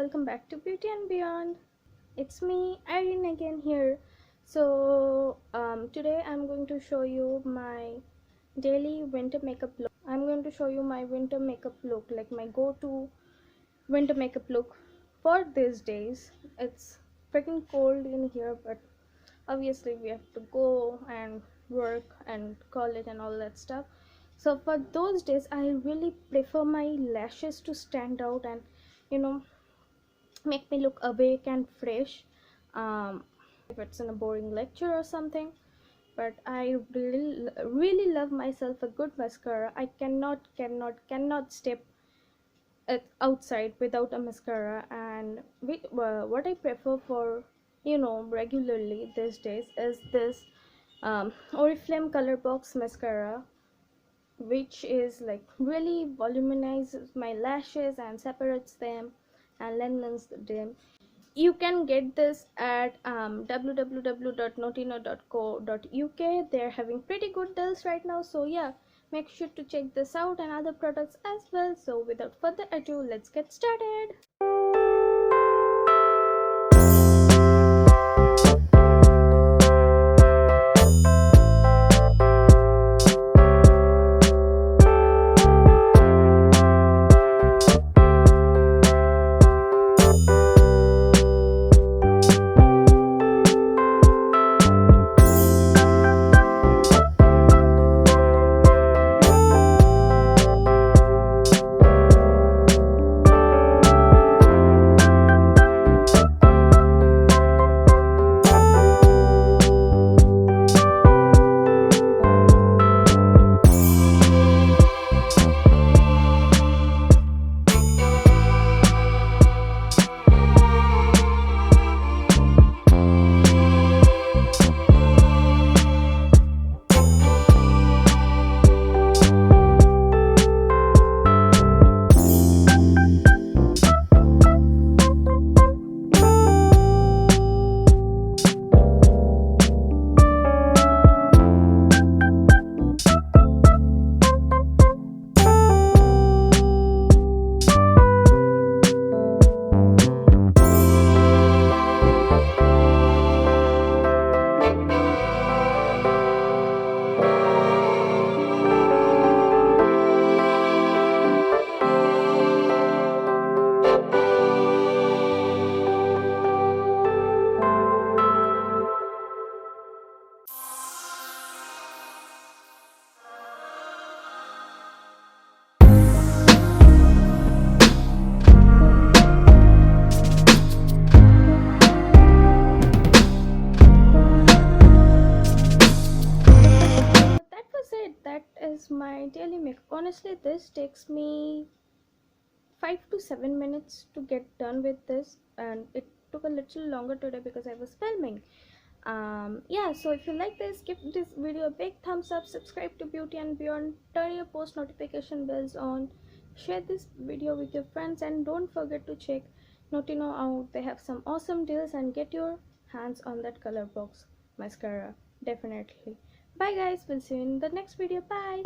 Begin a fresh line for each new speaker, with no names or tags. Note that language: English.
welcome back to Beauty and Beyond. It's me, Irene, again here. So today I'm going to show you my daily winter makeup look. I'm going to show you my winter makeup look, like my go-to winter makeup look for these days. It's freaking cold in here, but obviously we have to go and work and college and all that stuff. So for those days I really prefer my lashes to stand out and you know make me look awake and fresh, if it's in a boring lecture or something. But I really love myself a good mascara. I cannot step outside without a mascara. And what I prefer for regularly these days is this Oriflame Colourbox Mascara, which is like really volumizes my lashes and separates them and lengthens them. You can get this at www.notino.co.uk. They're having pretty good deals right now, so yeah, make sure to check this out and other products as well. So without further ado, let's get started. That is my daily makeup. Honestly, this takes me 5 to 7 minutes to get done with this, and it took a little longer today because I was filming. Yeah, so if you like this, give this video a big thumbs up, subscribe to Beauty and Beyond, turn your post notification bells on, share this video with your friends, and don't forget to check Notino out. They have some awesome deals, and get your hands on that Colourbox mascara, definitely. Bye guys, we'll see you in the next video. Bye.